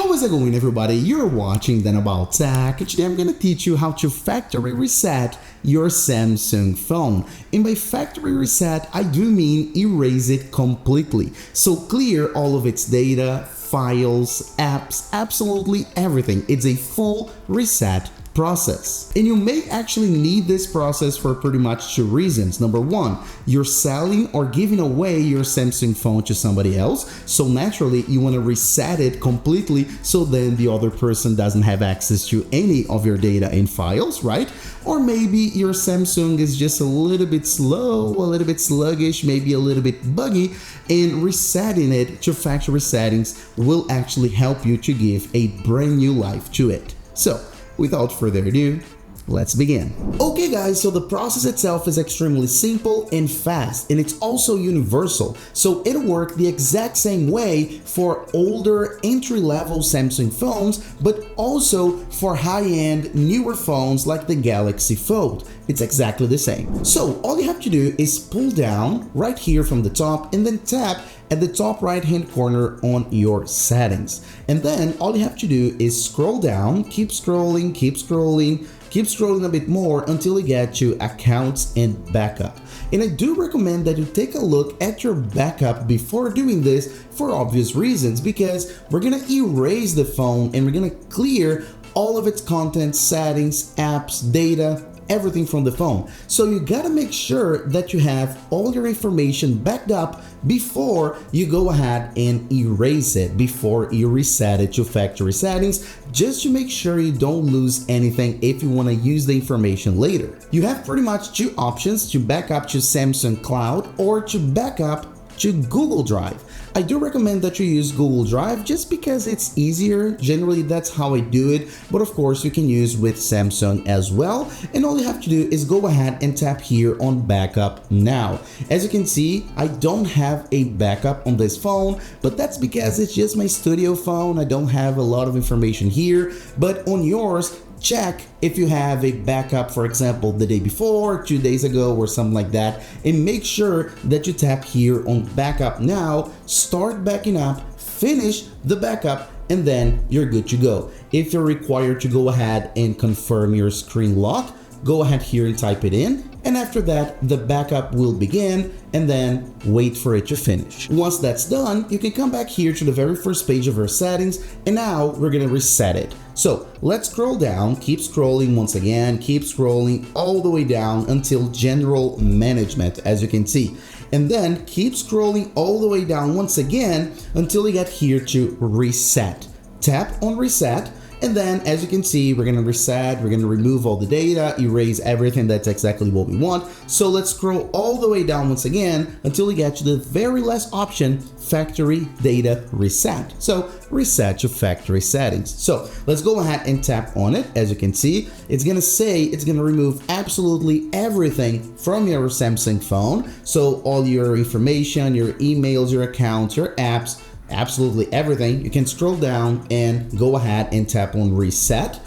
How is it going, everybody? You're watching Then About Tech. Today I'm going to teach you how to factory reset your Samsung phone. And by factory reset, I do mean erase it completely. So clear all of its data, files, apps, absolutely everything. It's a full reset process. And you may actually need this process for pretty much two reasons. Number one, you're selling or giving away your Samsung phone to somebody else. So naturally, you want to reset it completely so then the other person doesn't have access to any of your data and files, right? Or maybe your Samsung is just a little bit slow, a little bit sluggish, maybe a little bit buggy, and resetting it to factory settings will actually help you to give a brand new life to it. So, without further ado, let's begin. Okay guys, so the process itself is extremely simple and fast, and it's also universal. So it'll work the exact same way for older entry-level Samsung phones, but also for high-end newer phones like the Galaxy Fold. It's exactly the same. So all you have to do is pull down right here from the top and then tap at the top right hand corner on your settings. And then all you have to do is scroll down, keep scrolling, keep scrolling a bit more until you get to accounts and backup. And I do recommend that you take a look at your backup before doing this for obvious reasons, because we're gonna erase the phone and we're gonna clear all of its content, settings, apps, data, everything from the phone. So you gotta make sure that you have all your information backed up before you go ahead and erase it, before you reset it to factory settings, just to make sure you don't lose anything if you wanna use the information later. You have pretty much two options: to back up to Samsung Cloud or to back up to Google Drive. I do recommend that you use Google Drive just because it's easier. Generally, that's how I do it, but of course you can use with Samsung as well. And all you have to do is go ahead and tap here on Backup Now. As you can see, I don't have a backup on this phone, but that's because it's just my studio phone. I don't have a lot of information here, but on yours, check if you have a backup, for example, the day before, 2 days ago, or something like that, and make sure that you tap here on Backup Now, start backing up, finish the backup, and then you're good to go. If you're required to go ahead and confirm your screen lock, go ahead here and type it in. And after that, the backup will begin, and then wait for it to finish. Once that's done, you can come back here to the very first page of our settings, and now we're gonna reset it. So let's scroll down, keep scrolling once again, keep scrolling all the way down until General Management, as you can see. And then keep scrolling all the way down once again until you get here to Reset. Tap on Reset. And then, as you can see, we're gonna reset, we're gonna remove all the data, erase everything. That's exactly what we want. So let's scroll all the way down once again until we get to the very last option, Factory Data Reset. So reset to factory settings. So let's go ahead and tap on it. As you can see, it's gonna say it's gonna remove absolutely everything from your Samsung phone. So all your information, your emails, your accounts, your apps, absolutely everything. You can scroll down and go ahead and tap on Reset,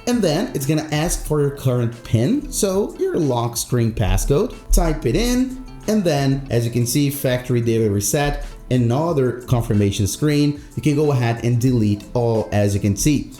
and then it's gonna ask for your current PIN, so your lock screen passcode. Type it in, and then as you can see, Factory Data Reset, another confirmation screen. You can go ahead and delete all, as you can see.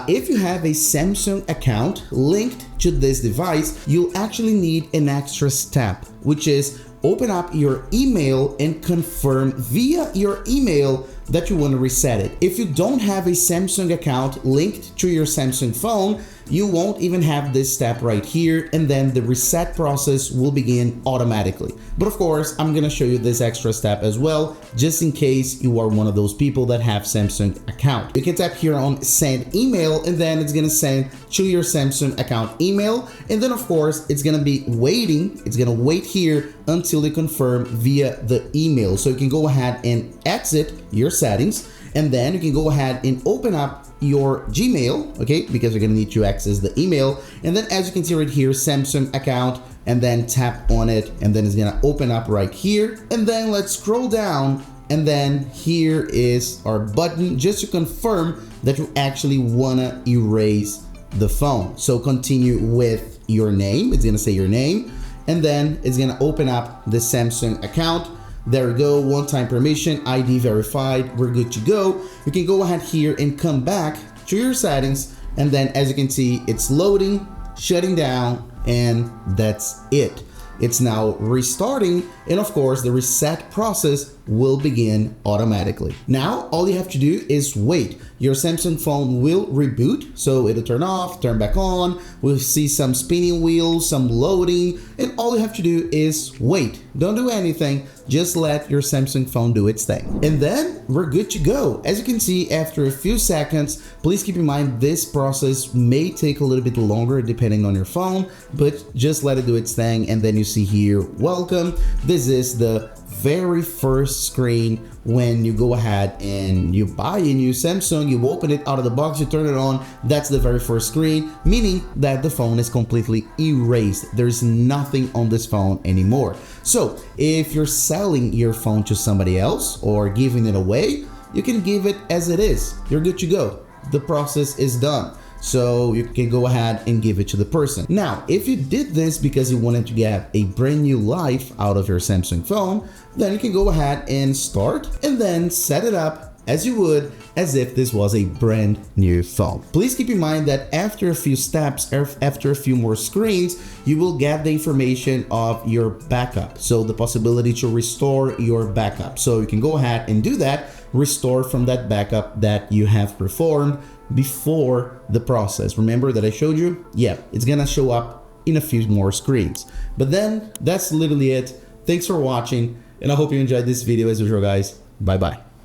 If you have a Samsung account linked to this device, you'll actually need an extra step, which is open up your email and confirm via your email that you want to reset it. If you don't have a Samsung account linked to your Samsung phone, you won't even have this step right here, and then the reset process will begin automatically. But of course, I'm gonna show you this extra step as well, just in case you are one of those people that have Samsung account. You can tap here on Send Email, and then it's gonna send to your Samsung account email, and then of course, it's gonna be waiting. It's gonna wait here until you confirm via the email. So you can go ahead and exit your settings, and then you can go ahead and open up your Gmail, okay, because you're gonna need to access the email. And then as you can see right here, Samsung account, and then tap on it, and then it's gonna open up right here. And then let's scroll down, and then here is our button just to confirm that you actually wanna erase the phone. So continue with your name. It's gonna say your name, and then it's gonna open up the Samsung account. There we go, one-time permission, ID verified, we're good to go. You can go ahead here and come back to your settings, and then as you can see, it's loading, shutting down, and that's it. It's now restarting, and of course the reset process will begin automatically. Now all you have to do is wait. Your Samsung phone will reboot, so it'll turn off, turn back on, we'll see some spinning wheels, some loading, and all you have to do is wait. Don't do anything, just let your Samsung phone do its thing. And then we're good to go. As you can see, after a few seconds, please keep in mind this process may take a little bit longer depending on your phone, but just let it do its thing. And then you see here, welcome. This is the very first screen when you go ahead and you buy a new Samsung, you open it out of the box, you turn it on, that's the very first screen, meaning that the phone is completely erased. There's nothing on this phone anymore. So if you're selling your phone to somebody else or giving it away, you can give it as it is. You're good to go. The process is done. So you can go ahead and give it to the person. Now, if you did this because you wanted to get a brand new life out of your Samsung phone, then you can go ahead and start and then set it up as you would as if this was a brand new phone. Please keep in mind that after a few steps, after a few more screens, you will get the information of your backup. So the possibility to restore your backup. So you can go ahead and do that, restore from that backup that you have performed before the process. Remember that I showed you? Yeah, it's gonna show up in a few more screens. But then that's literally it. Thanks for watching, and I hope you enjoyed this video as usual, guys. Bye bye.